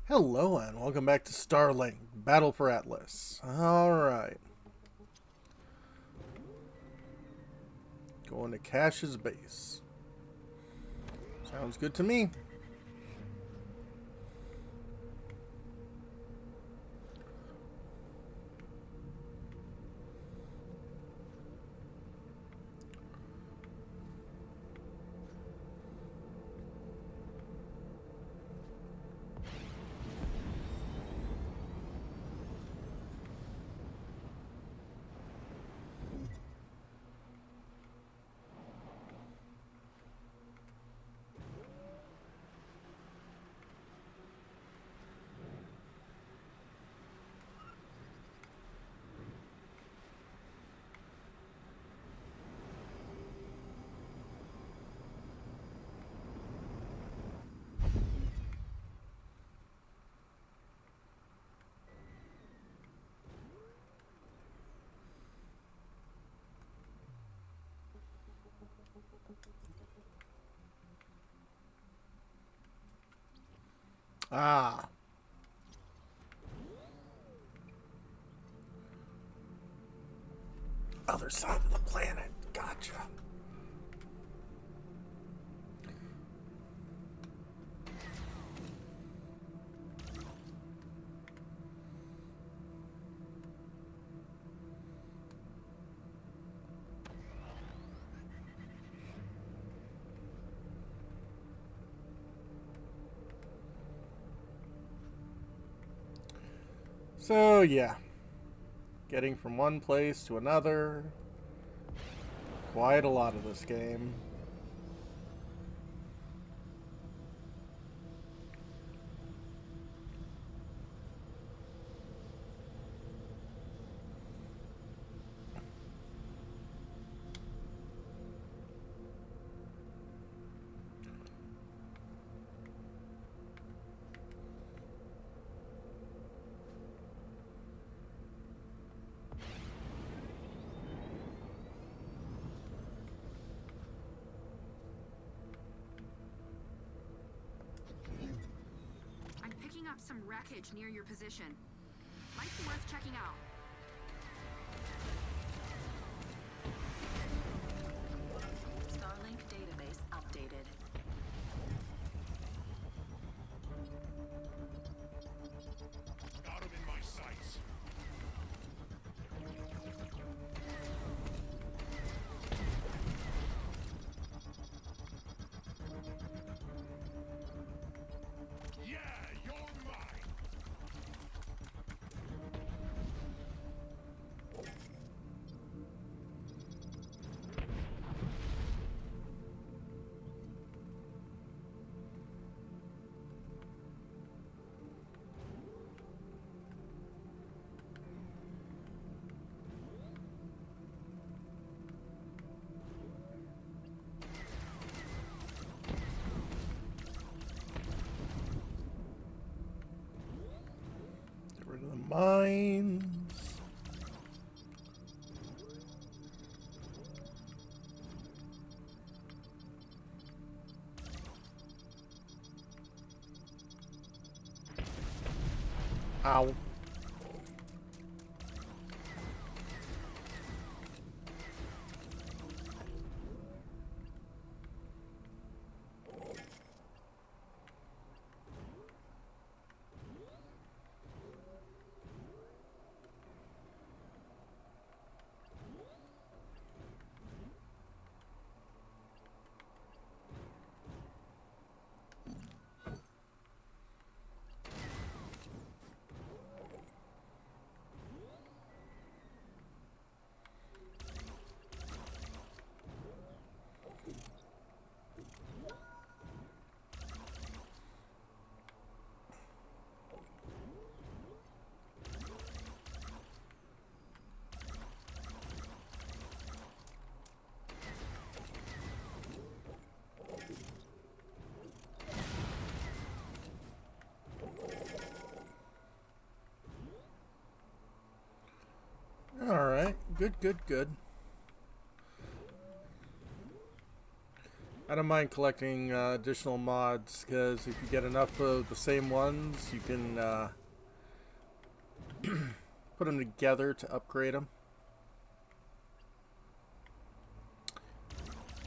Hello and welcome back to Starlink, Battle for Atlas. Alright. Going to Cash's base. Sounds good to me. Ah. Other side of the planet. Gotcha. So, yeah. Getting from one place to another. Quite a lot of this game. I'm picking up some wreckage near your position. Might be worth checking out. Starlink database updated. Got him in my sights. Yeah, you're mine. Get rid of the mines. Ow. Alright. Good, good, good. I don't mind collecting additional mods, because if you get enough of the same ones, you can put them together to upgrade them.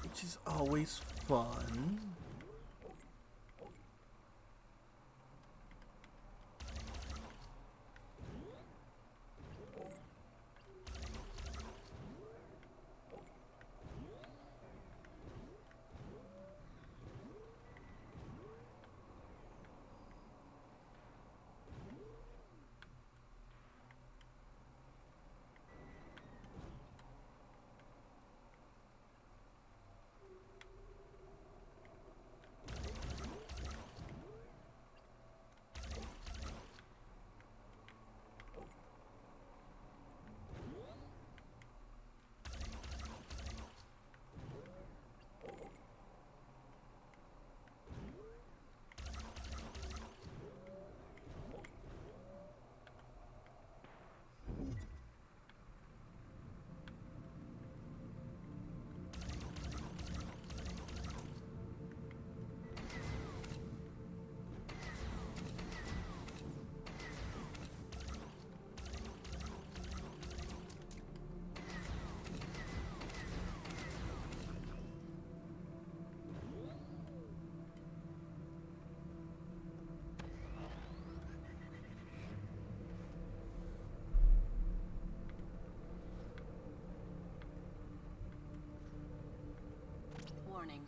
Which is always fun. Warning.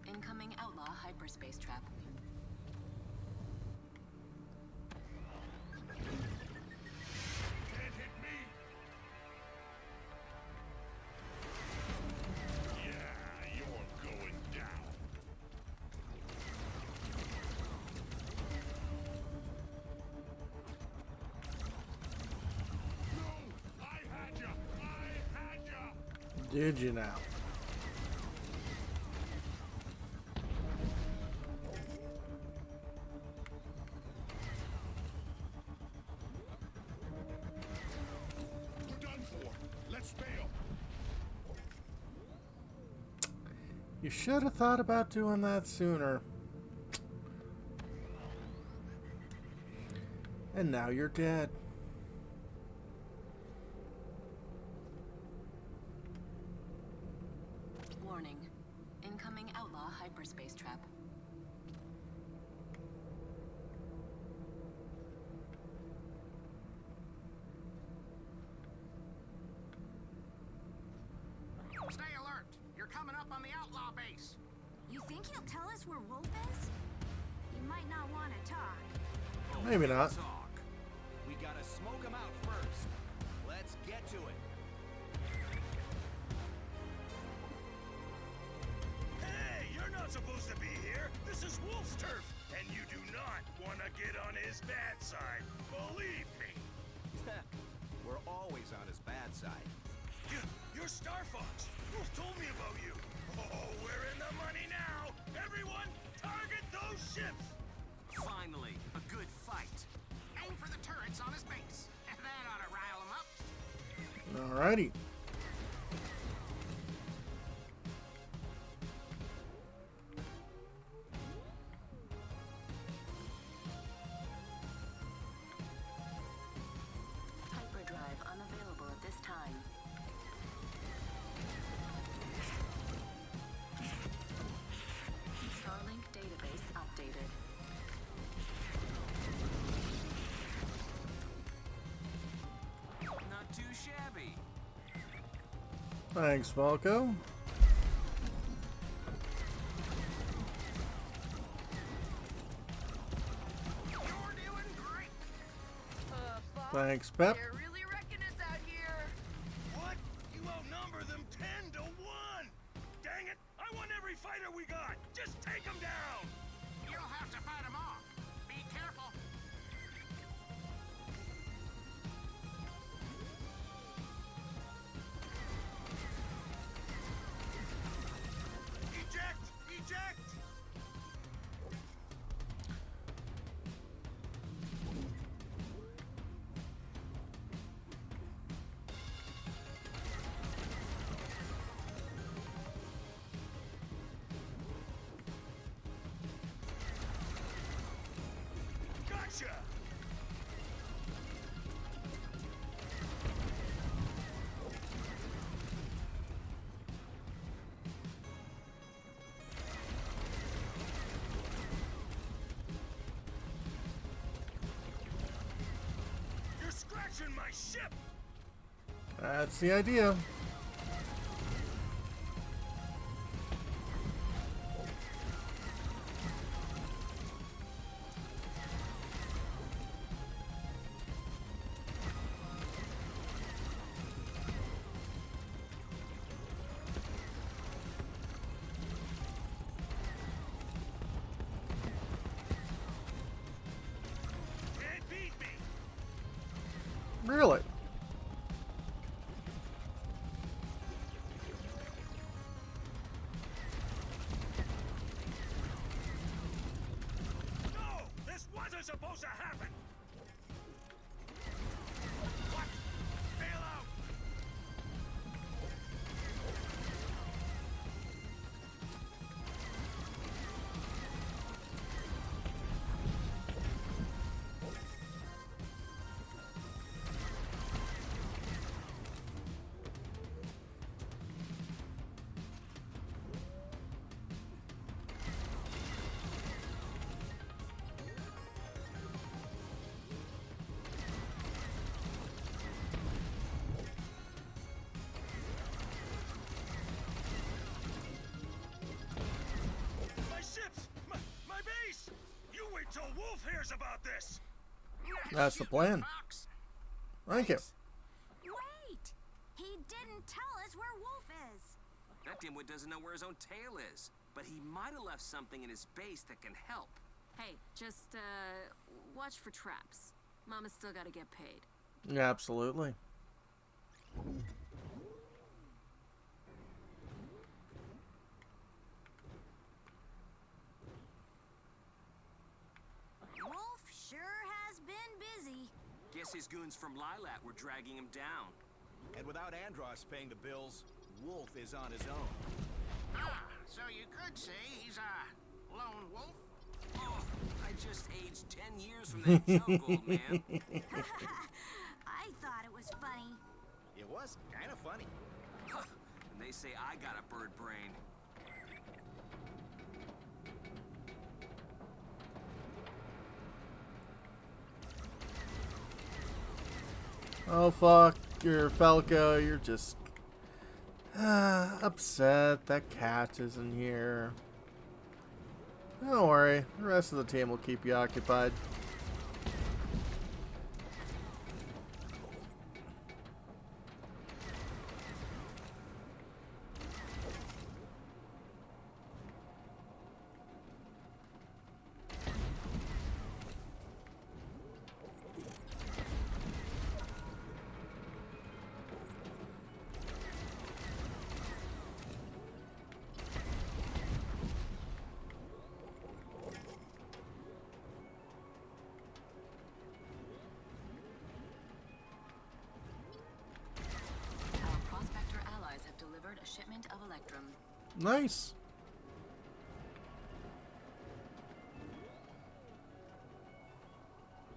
Incoming outlaw hyperspace trap. Can't hit me. Yeah, you're going down. No, I had ya. I had ya. Did you now? We're done for. Let's bail. You should have thought about doing that sooner. And now you're dead. Warning. Incoming outlaw hyperspace trap. Stay alert. You're coming up on the outlaw base. You think he'll tell us where Wolf is? He might not want to talk. Maybe not. Talk. We gotta smoke him out first. Let's get to it. Hey, you're not supposed to be here. This is Wolf's turf, and you do not want to get on his bad side. Believe me. We're always on his bad side. You're Star Fox. Wolf told me about you. Oh, we're in the money now. Everyone, target those ships. Finally, a good fight. Aim for the turrets on his base. That ought to rile him up. Alrighty. Hyperdrive unavailable at this time. Starlink database updated. Not too shabby. Thanks, Falco. You're doing great. Thanks, Pep. They're really wrecking us out here. What? You outnumber them 10 to 1. Dang it. I want every fighter we got. Just take them down. You'll have to fight him off. Be careful. Eject! Eject! crashing my ship! That's the idea. Can't beat me! Really? No! This wasn't supposed to happen! What? Bail out! My ships! My base! You wait till Wolf hears about this! That's the plan. Fox. Thank you. Wait! He didn't tell us where Wolf is. That dimwit doesn't know where his own tail is. But he might have left something in his base that can help. Hey, just, watch for traps. Mama's still gotta get paid. Yeah, absolutely. Wolf sure has been busy. Guess his goons from Lilat were dragging him down. And without Andros paying the bills, Wolf is on his own. Ah, so you could say he's a lone wolf? Oh, I just aged 10 years from that joke, old man. I thought it was funny. It was kind of funny. And they say I got a bird brain. Oh fuck, you're Falco, you're just upset that cat isn't here. Don't worry, the rest of the team will keep you occupied. Our prospector allies have delivered a shipment of Electrum. Nice.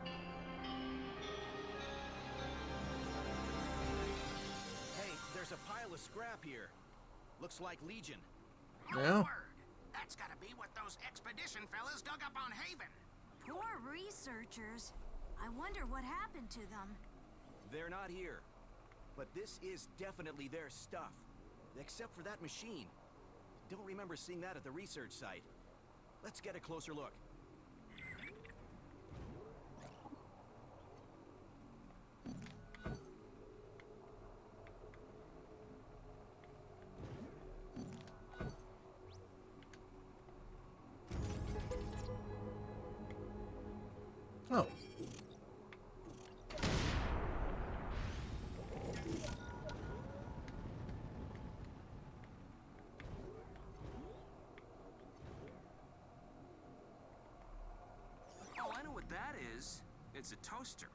Hey, there's a pile of scrap here. Looks like Legion. Yeah. Word. That's gotta be what those expedition fellas dug up on Haven. Poor researchers. I wonder what happened to them. They're not here. But this is definitely their stuff. Except for that machine. Don't remember seeing that at the research site. Let's get a closer look. Oh. Oh, I know what that is. It's a toaster.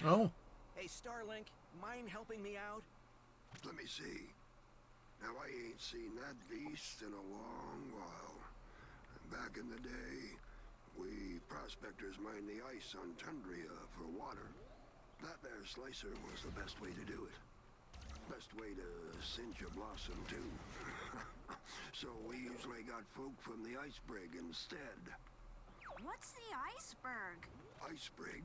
Oh. Hey, Starlink, mind helping me out? Let me see. Now, I ain't seen that beast in a long while. Back in the day, we prospectors mined the ice on Tundria for water. That there slicer was the best way to do it. Best way to cinch a blossom, too. So we usually got folk from the ice brig instead. What's the iceberg? Ice brig?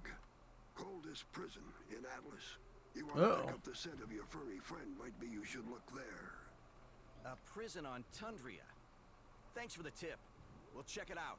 Coldest prison in Atlas. You want to pick up the scent of your furry friend, might be you should look there. A prison on Tundria. Thanks for the tip. We'll check it out.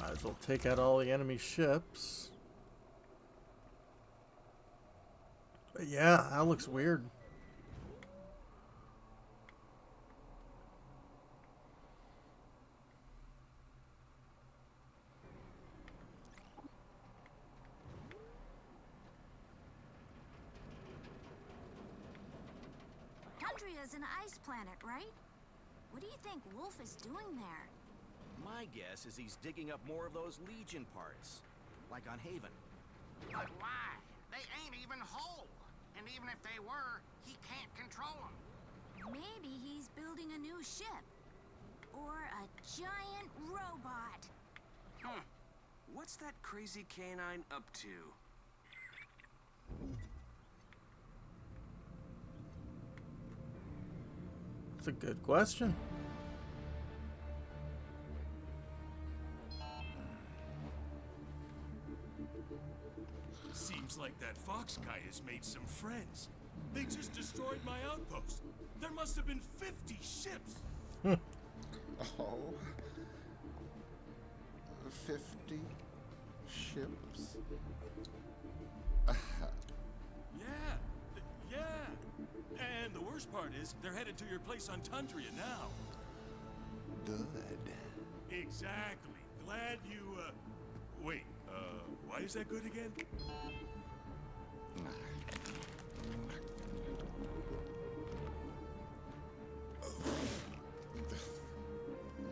Might as well take out all the enemy ships. But yeah, that looks weird. Tundria is an ice planet, right? What do you think Wolf is doing there? My guess is he's digging up more of those Legion parts. Like on Haven. But why? They ain't even whole. And even if they were, he can't control them. Maybe he's building a new ship. Or a giant robot. What's that crazy canine up to? It's a good question. Seems like that Fox guy has made some friends. They just destroyed my outpost. There must have been 50 ships. Oh. 50 ships? Yeah. And the worst part is, they're headed to your place on Tundria now. Good. Exactly. Glad you, wait, why is that good again?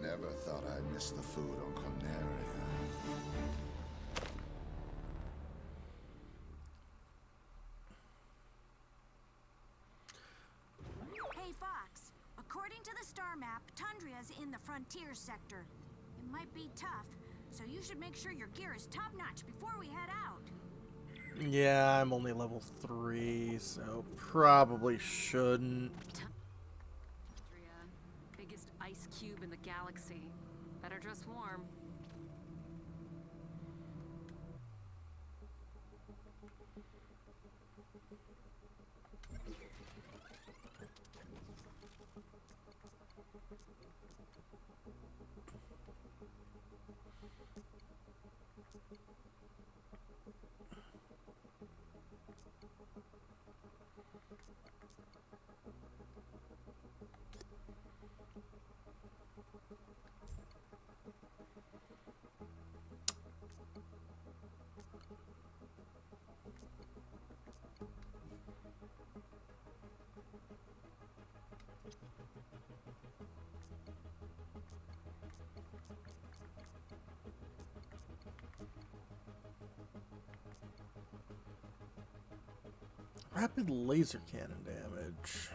Never thought I'd miss the food on Corneria. Hey, Fox. According to the star map, Tundria's in the frontier sector. It might be tough, so you should make sure your gear is top-notch before we head out. Yeah, I'm only level 3, so probably shouldn't. Tundria, biggest ice cube in the galaxy. Better dress warm. Rapid laser cannon damage.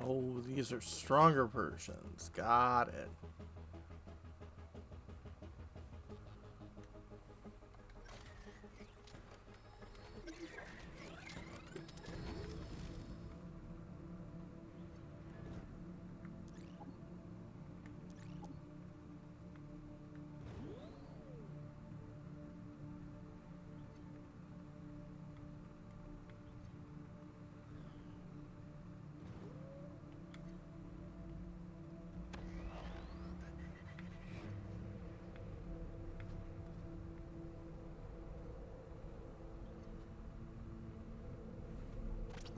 Oh, these are stronger versions. Got it.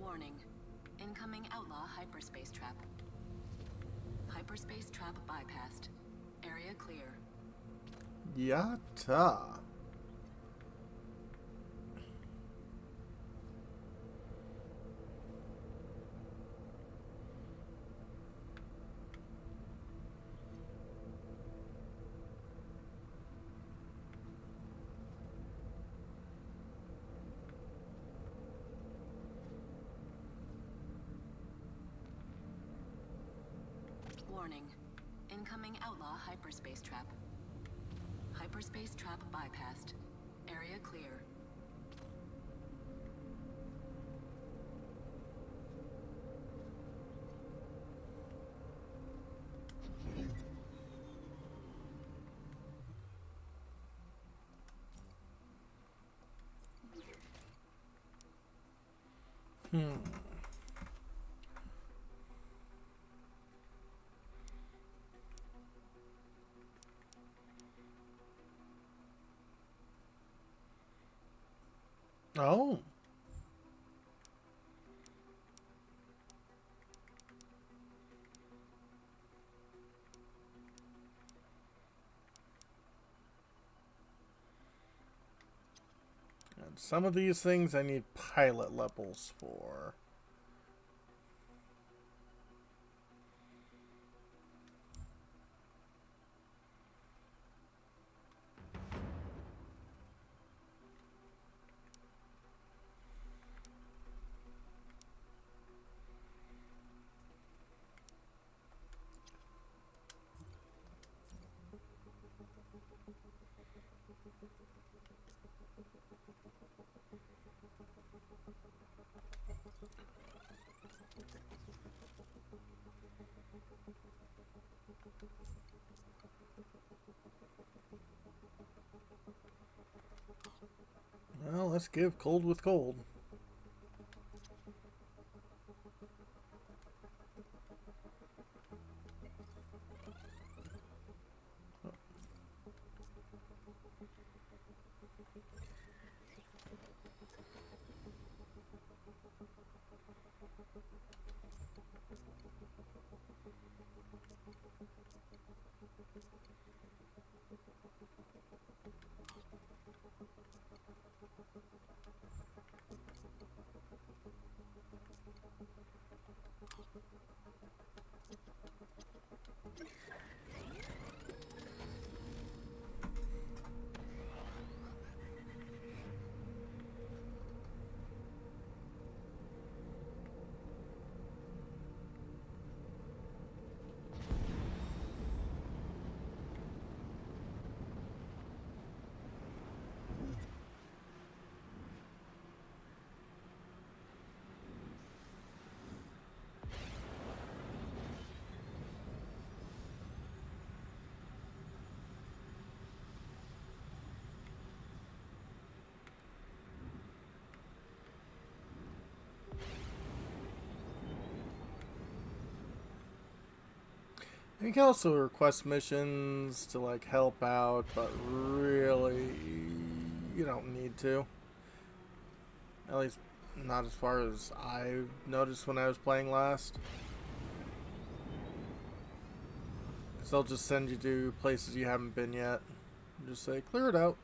Warning. Incoming outlaw hyperspace trap. Hyperspace trap bypassed. Area clear. Yatta. Warning. Incoming outlaw hyperspace trap. Hyperspace trap bypassed. Area clear. Oh. And some of these things I need pilot levels for. Well, let's give cold with cold. You can also request missions to like help out, but really you don't need to. At least not as far as I noticed when I was playing last. Because they'll just send you to places you haven't been yet. Just say, clear it out.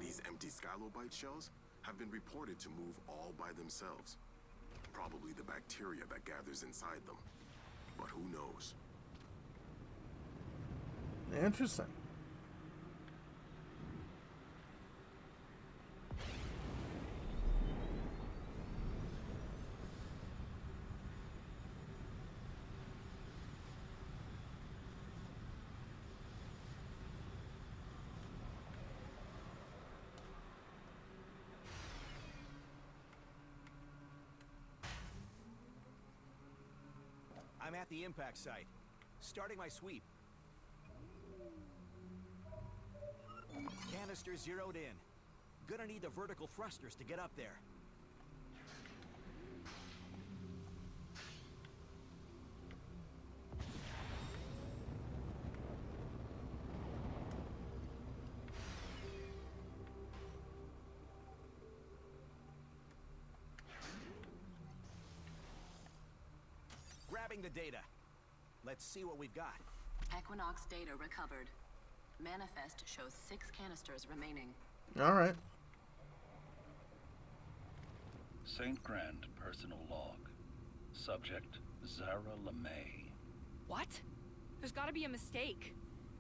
These empty Skylobite shells have been reported to move all by themselves. probably the bacteria that gathers inside them. But who knows? Interesting. I'm at the impact site. Starting my sweep. Canister zeroed in. Gonna need the vertical thrusters to get up there. Grabbing the data. Let's see what we've got. Equinox data recovered. Manifest shows 6 canisters remaining. All right. St. Grand personal log. Subject, Zara LeMay. What? There's gotta be a mistake.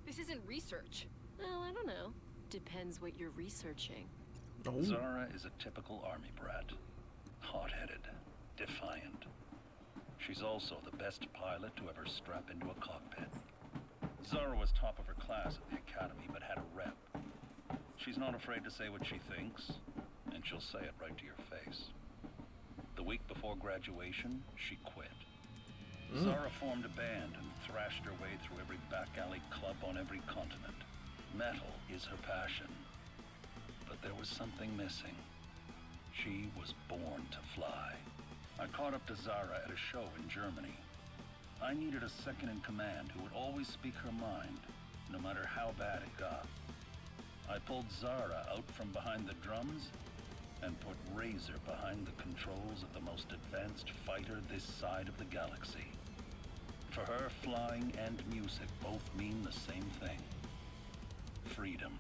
This isn't research. Well, I don't know. Depends what you're researching. Oh. Zara is a typical army brat. Hot-headed, defiant. She's also the best pilot to ever strap into a cockpit. Zara was top of her class at the academy, but had a rep. She's not afraid to say what she thinks, and she'll say it right to your face. The week before graduation, she quit. Zara formed a band and thrashed her way through every back alley club on every continent. Metal is her passion. But there was something missing. She was born to fly. I caught up to Zara at a show in Germany. I needed a second in command who would always speak her mind, no matter how bad it got. I pulled Zara out from behind the drums and put Razor behind the controls of the most advanced fighter this side of the galaxy. For her, flying and music both mean the same thing. Freedom.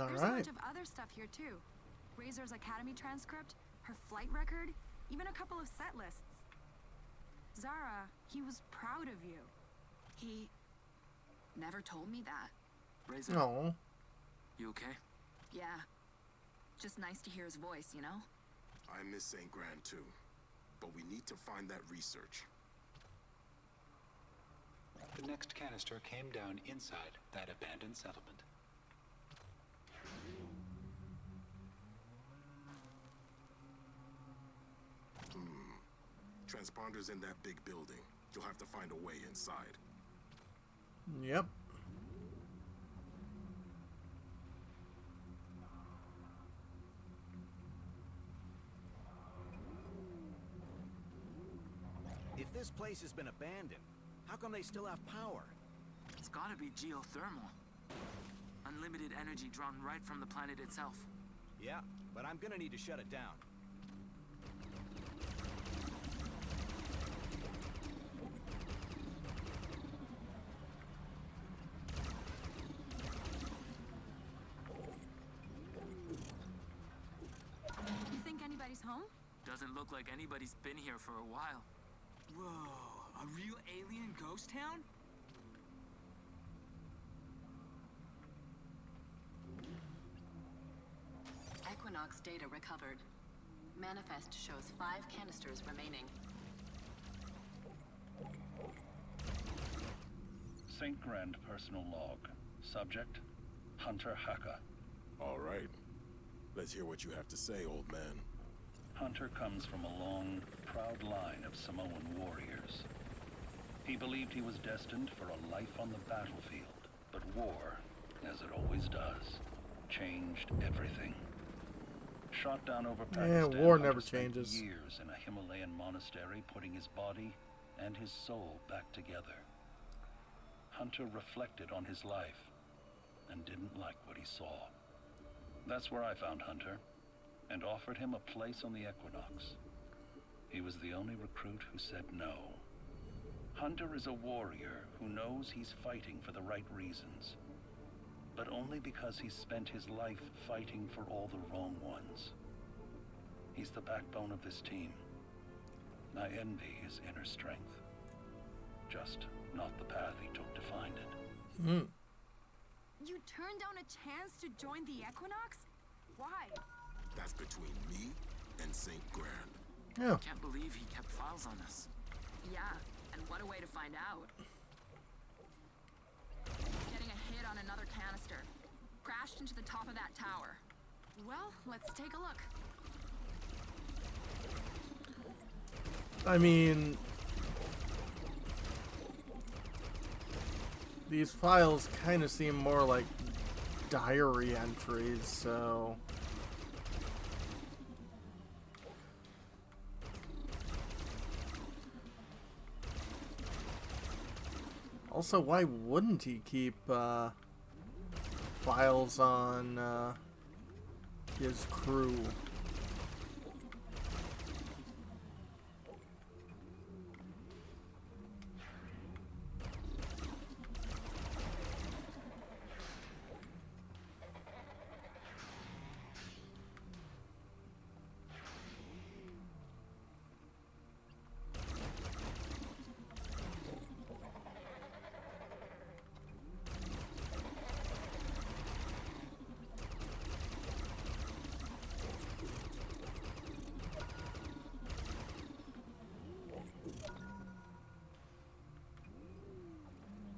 All There's right. a bunch of other stuff here too. Razor's academy transcript, her flight record, even a couple of set lists. Zara, he was proud of you. He never told me that. Razor, No. you okay? Yeah. Just nice to hear his voice, you know? I miss St. Grand too. But we need to find that research. The next canister came down inside that abandoned settlement. Transponder's in that big building. You'll have to find a way inside. Yep. If this place has been abandoned, how come they still have power? It's gotta be geothermal. Unlimited energy drawn right from the planet itself. Yeah, but I'm gonna need to shut it down. You think anybody's home? Doesn't look like anybody's been here for a while. Whoa, a real alien ghost town? Equinox data recovered. Manifest shows 5 canisters remaining. St. Grand personal log. Subject, Hunter Haka. All right. Let's hear what you have to say, old man. Hunter comes from a long, proud line of Samoan warriors. He believed he was destined for a life on the battlefield, but war, as it always does, changed everything. Shot down over Pakistan, Yeah, war Hunter never spent changes. years in a Himalayan monastery putting his body and his soul back together. Hunter reflected on his life and didn't like what he saw. That's where I found Hunter and offered him a place on the Equinox. He was the only recruit who said no. Hunter is a warrior who knows he's fighting for the right reasons, but only because he's spent his life fighting for all the wrong ones. He's the backbone of this team. I envy his inner strength. Just not the path he took to find it. Hmm. You turned down a chance to join the Equinox? Why? That's between me and St. Grand. Yeah. Can't believe he kept files on us. Yeah, and what a way to find out. Getting a hit on another canister. Crashed into the top of that tower. Well, let's take a look. I mean, these files kind of seem more like diary entries, so... Also, why wouldn't he keep files on his crew?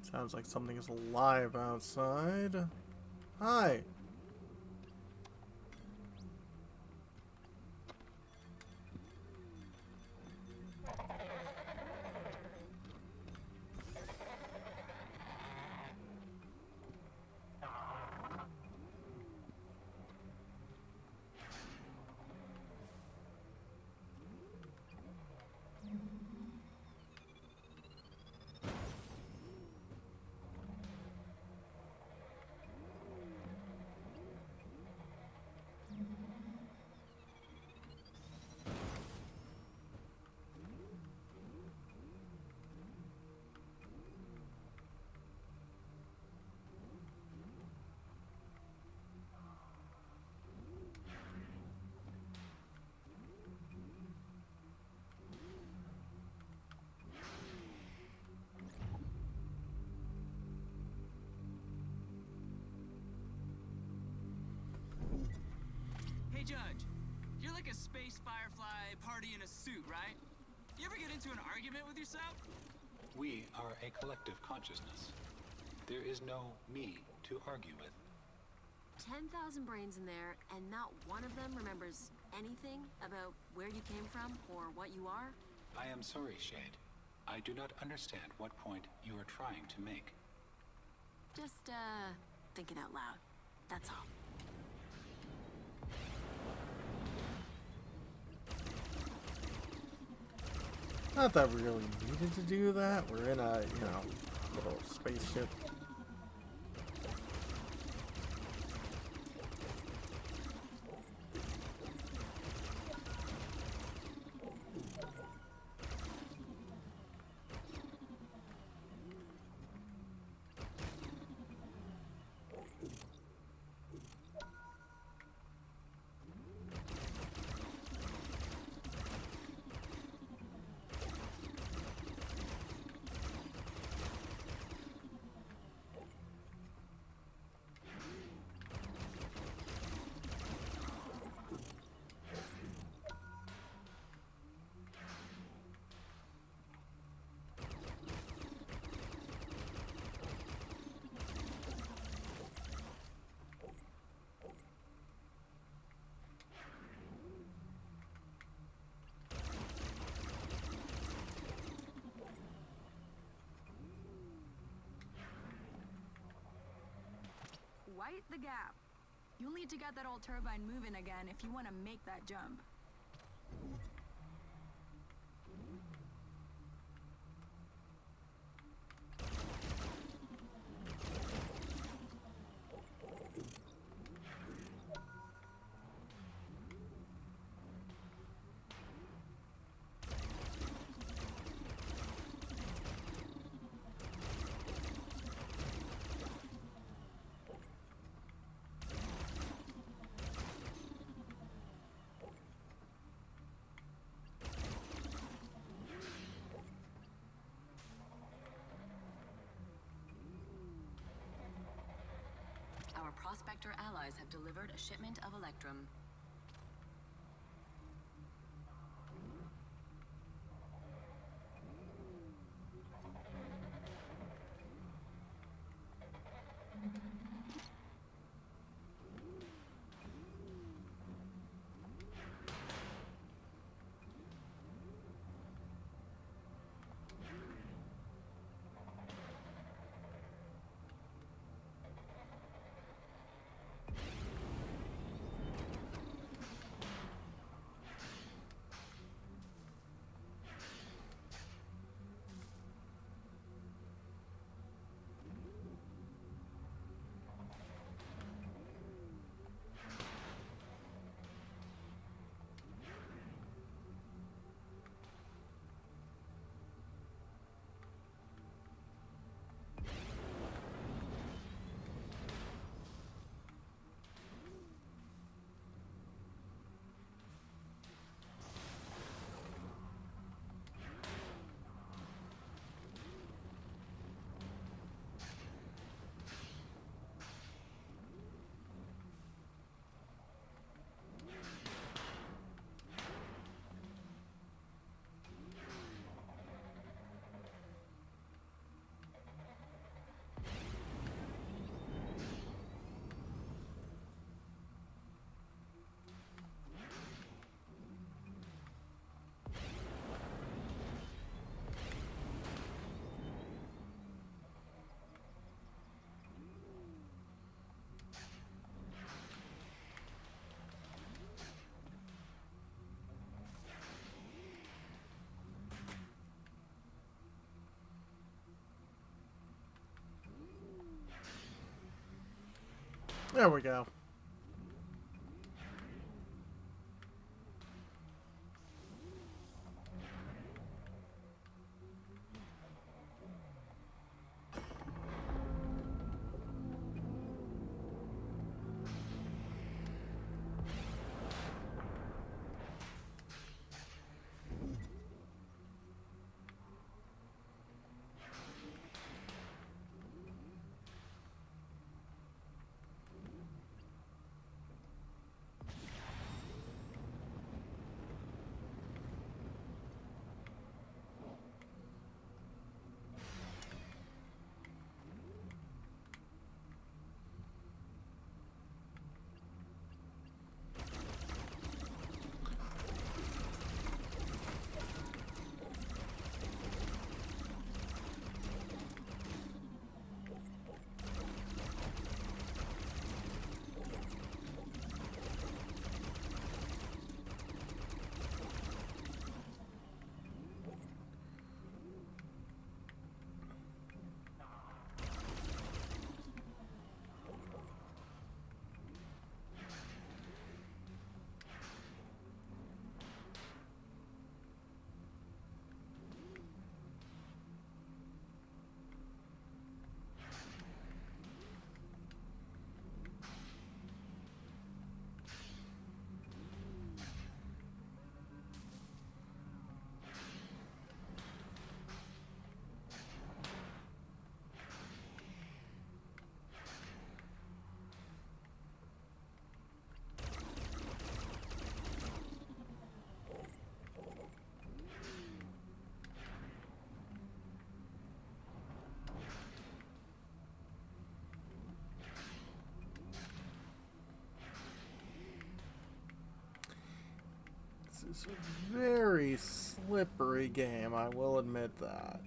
Sounds like something is alive outside. Hi. Hey, Judge. You're like a space firefly party in a suit, right? You ever get into an argument with yourself? We are a collective consciousness. There is no me to argue with. 10,000 brains in there, and not one of them remembers anything about where you came from or what you are? I am sorry, Shade. I do not understand what point you are trying to make. Just, thinking out loud. That's all. Not that we really needed to do that. We're in a, you know, little spaceship. Quite the gap. You'll need to get that old turbine moving again if you want to make that jump. Sector allies have delivered a shipment of Electrum. There we go. This is a very slippery game, I will admit that.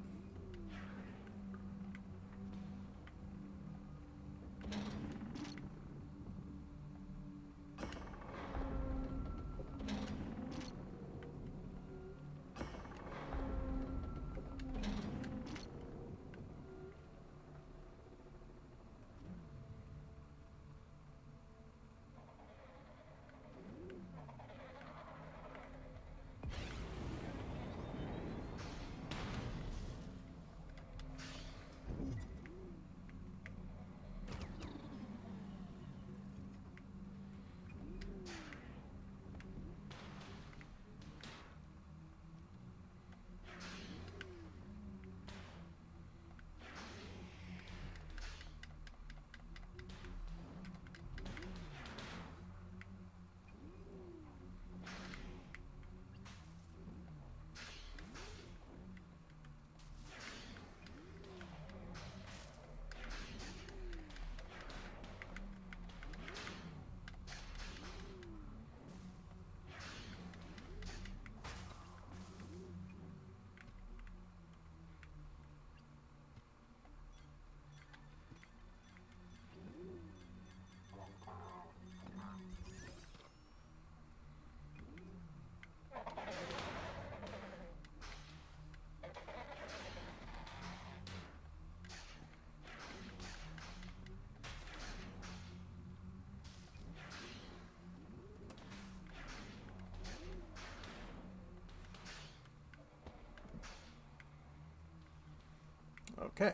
Okay.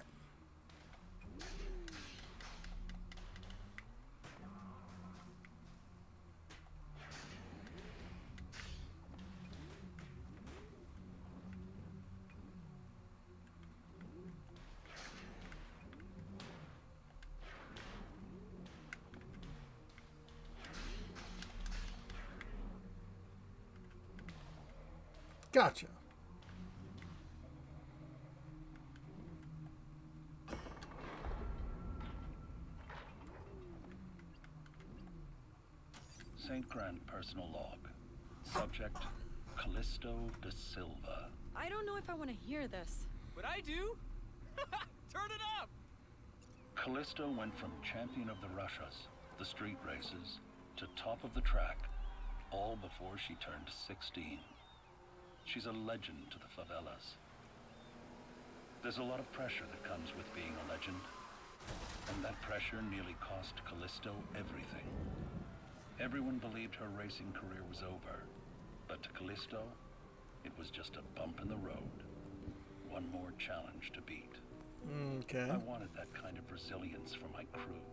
Gotcha. St. Grand personal log. Subject, Callisto de Silva. I don't know if I want to hear this. But I do. Turn it up. Callisto went from champion of the Russias, the street races, to top of the track, all before she turned 16. She's a legend to the favelas. There's a lot of pressure that comes with being a legend, and that pressure nearly cost Callisto everything. Everyone believed her racing career was over, but to Callisto, it was just a bump in the road. One more challenge to beat. Okay. I wanted that kind of resilience for my crew.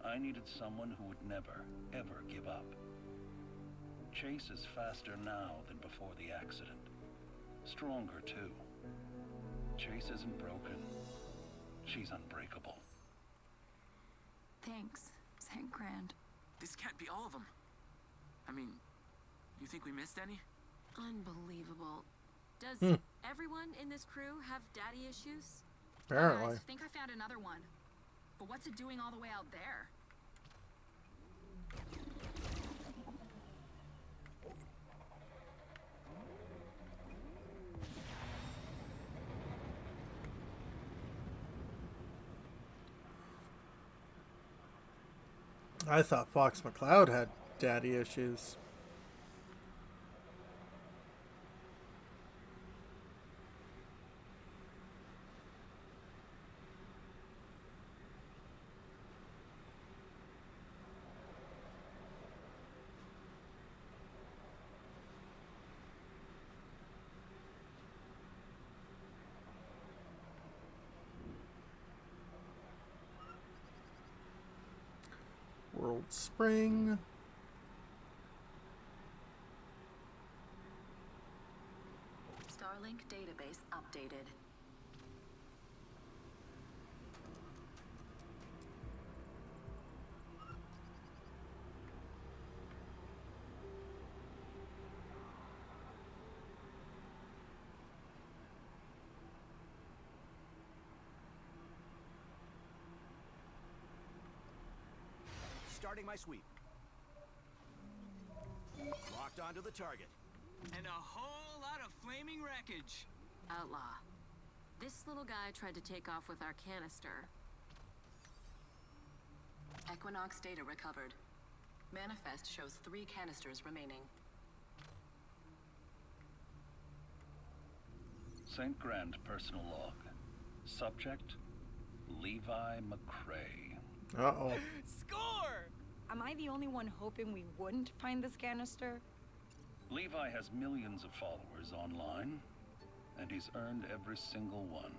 I needed someone who would never, ever give up. Chase is faster now than before the accident. Stronger, too. Chase isn't broken. She's unbreakable. Thanks, St. Grand. This can't be all of them. I mean, you think we missed any? Unbelievable. Does everyone in this crew have daddy issues? Apparently. I think I found another one. But what's it doing all the way out there? I thought Fox McCloud had daddy issues. World Spring. Starlink database updated. Starting my sweep. Locked onto the target. And a whole lot of flaming wreckage. Outlaw. This little guy tried to take off with our canister. Equinox data recovered. Manifest shows 3 canisters remaining. St. Grand personal log. Subject, Levi McCrae. Uh-oh. Score! Am I the only one hoping we wouldn't find this canister? Levi has millions of followers online, and he's earned every single one.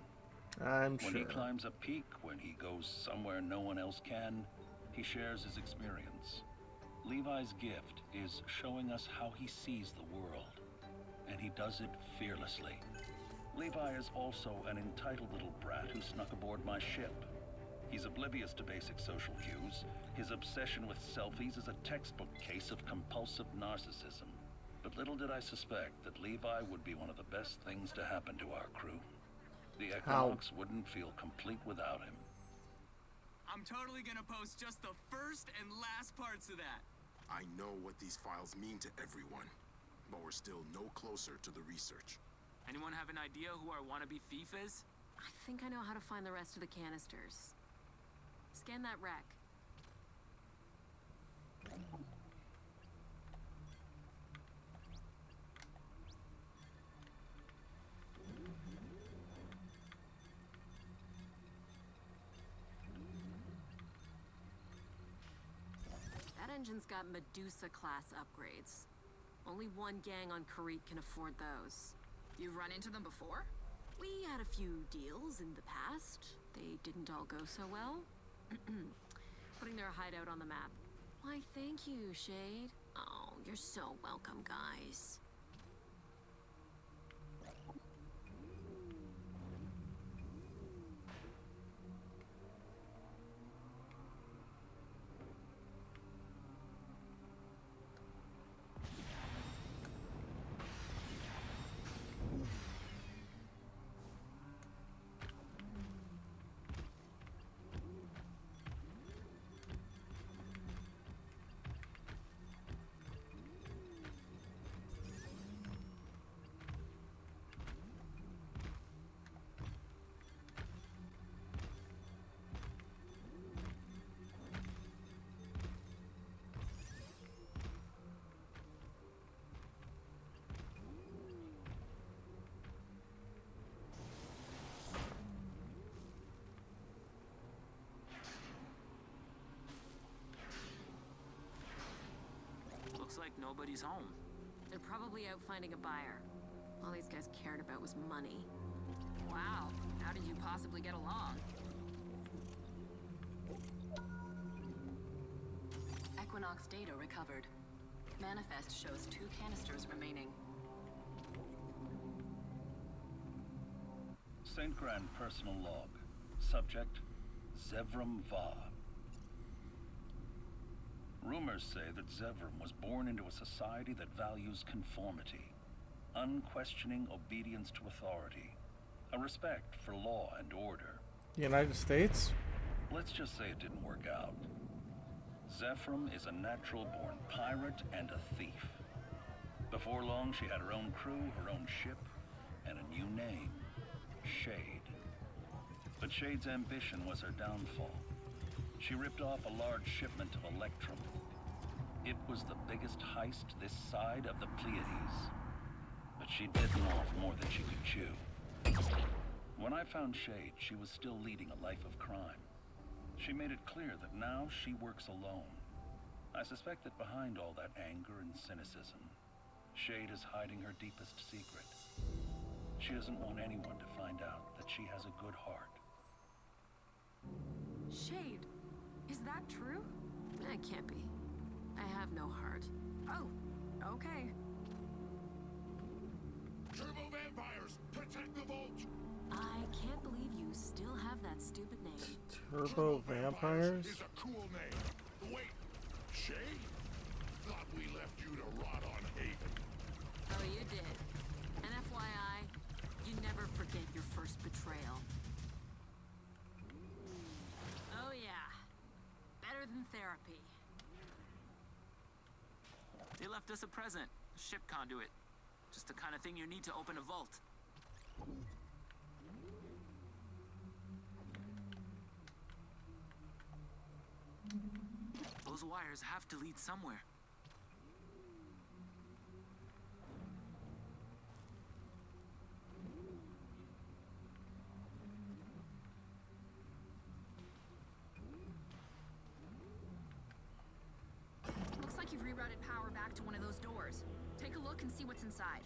I'm When sure. he climbs a peak, when he goes somewhere no one else can, he shares his experience. Levi's gift is showing us how he sees the world, and he does it fearlessly. Levi is also an entitled little brat who snuck aboard my ship. He's oblivious to basic social cues. His obsession with selfies is a textbook case of compulsive narcissism. But little did I suspect that Levi would be one of the best things to happen to our crew. The Equinox wouldn't feel complete without him. I'm totally gonna post just the first and last parts of that. I know what these files mean to everyone, but we're still no closer to the research. Anyone have an idea who our wannabe thief is? I think I know how to find the rest of the canisters. Scan that wreck. That engine's got Medusa-class upgrades. Only one gang on Karit can afford those. You've run into them before? We had a few deals in the past. They didn't all go so well. Putting their hideout on the map. Why, thank you, Shade. Oh, you're so welcome, guys. Looks like nobody's home. They're probably out finding a buyer. All these guys cared about was money. Wow, how did you possibly get along? Equinox data recovered. Manifest shows 2 canisters remaining. St. Grand personal log. Subject, Zevram Va. Rumors say that Zevram was born into a society that values conformity, unquestioning obedience to authority, a respect for law and order. The United States? Let's just say it didn't work out. Zevram is a natural-born pirate and a thief. Before long, she had her own crew, her own ship, and a new name, Shade. But Shade's ambition was her downfall. She ripped off a large shipment of Electrum. It was the biggest heist this side of the Pleiades. But she'd bitten off more than she could chew. When I found Shade, she was still leading a life of crime. She made it clear that now she works alone. I suspect that behind all that anger and cynicism, Shade is hiding her deepest secret. She doesn't want anyone to find out that she has a good heart. Shade, is that true? That can't be. I have no heart. Oh, okay. Turbo vampires, protect the vault! I can't believe you still have that stupid name. Turbo vampires? Is a cool name. Wait, Shay? Thought we left you to rot on Haven. Oh, you did. And FYI, you never forget your first betrayal. Oh yeah. Better than therapy. They left us a present. A ship conduit. Just the kind of thing you need to open a vault. Those wires have to lead somewhere. Looks like you've rerouted power back to one of those doors. Take a look and see what's inside.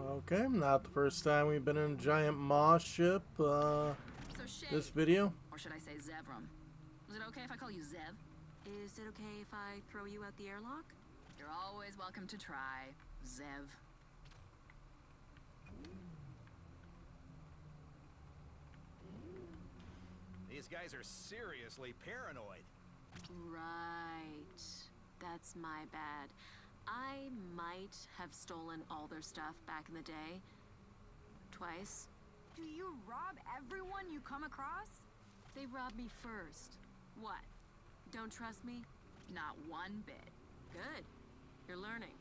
Okay, not the first time we've been in a giant Moss ship, Shade, this video. Or should I say Zevram? Is it okay if I call you Zev? Is it okay if I throw you out the airlock? You're always welcome to try, Zev. These guys are seriously paranoid. Right. That's my bad. I might have stolen all their stuff back in the day. Twice. Do you rob everyone you come across? They robbed me first. What? Don't trust me? Not one bit. Good. You're learning.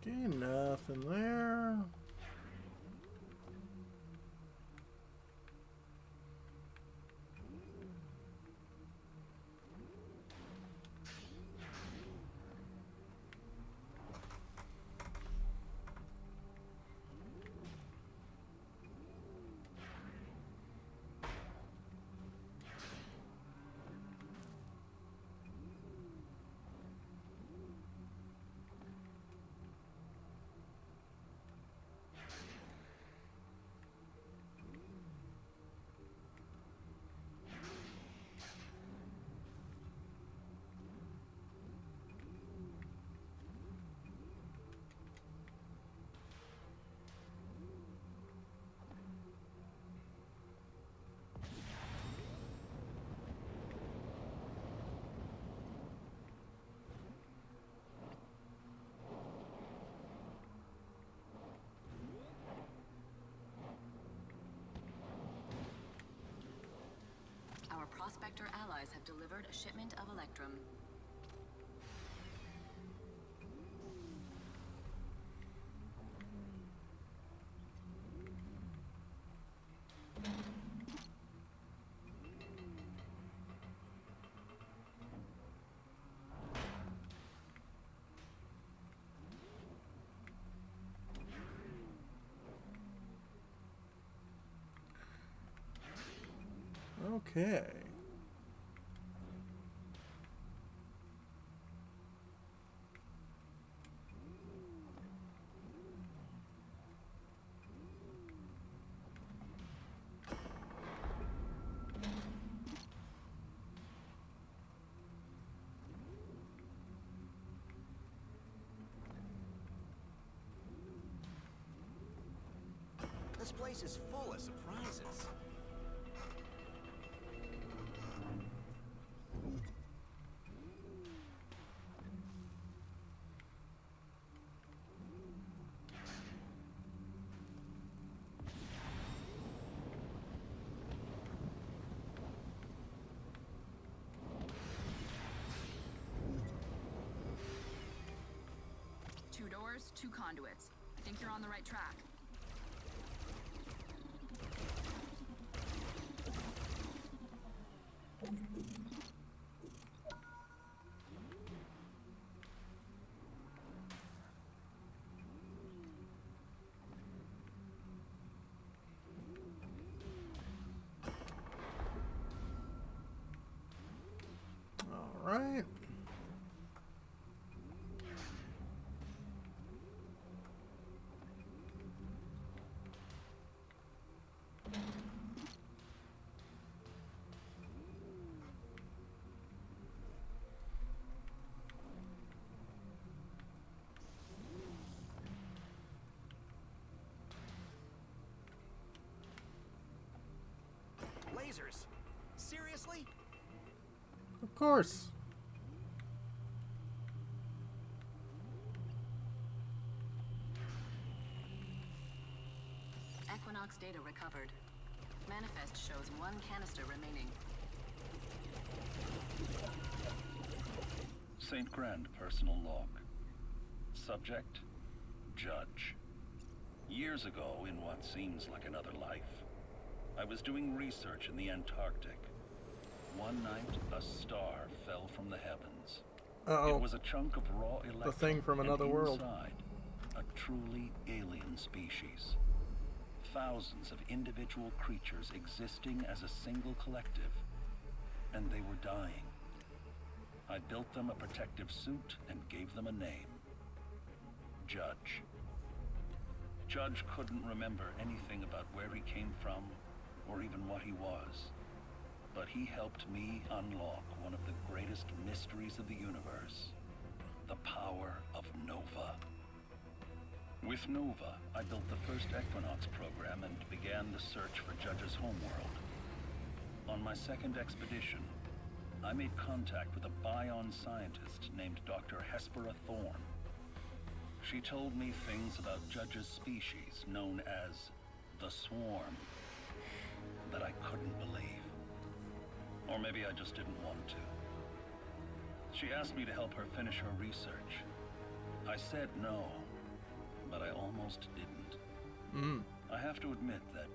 Okay, nothing there. Our Prospector allies have delivered a shipment of Electrum. Okay. This place is full of surprises. Two doors, two conduits. I think you're on the right track. All right. Lasers? Seriously? Of course. Equinox data recovered. Manifest shows one canister remaining. St. Grand personal log. Subject, Judge. Years ago, in what seems like another life, I was doing research in the Antarctic. One night, a star fell from the heavens. Uh-oh. It was a chunk of raw electron. The thing from another and world. inside, a truly alien species. Thousands of individual creatures existing as a single collective. And they were dying. I built them a protective suit and gave them a name. Judge. Judge couldn't remember anything about where he came from, or even what he was. But he helped me unlock one of the greatest mysteries of the universe. The power of Nova. With Nova, I built the first Equinox program and began the search for Judge's homeworld. On my second expedition, I made contact with a bion scientist named Dr. Hespera Thorne. She told me things about Judge's species, known as the Swarm, that I couldn't believe. Or maybe I just didn't want to. She asked me to help her finish her research. I said no, but I almost didn't. Mm. I have to admit that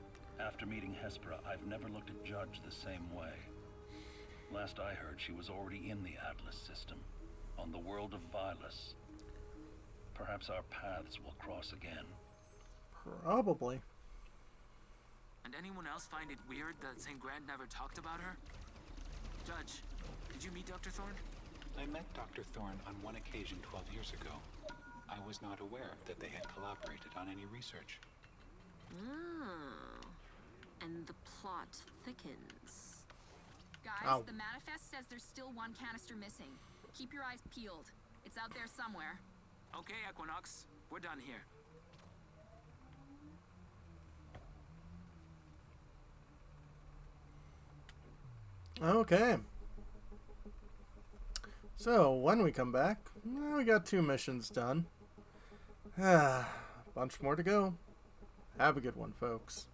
after meeting Hespera, I've never looked at Judge the same way. Last I heard, she was already in the Atlas system, on the world of Vilus. Perhaps our paths will cross again. Probably. And anyone else find it weird that St. Grant never talked about her? Judge, did you meet Dr. Thorne? I met Dr. Thorne on one occasion 12 years ago. I was not aware that they had collaborated on any research. Oh. And the plot thickens. Guys, Ow. the manifest says there's still one canister missing. Keep your eyes peeled. It's out there somewhere. Okay, Equinox. We're done here. Okay. So, when we come back, we got 2 missions done. Bunch more to go. Have a good one, folks.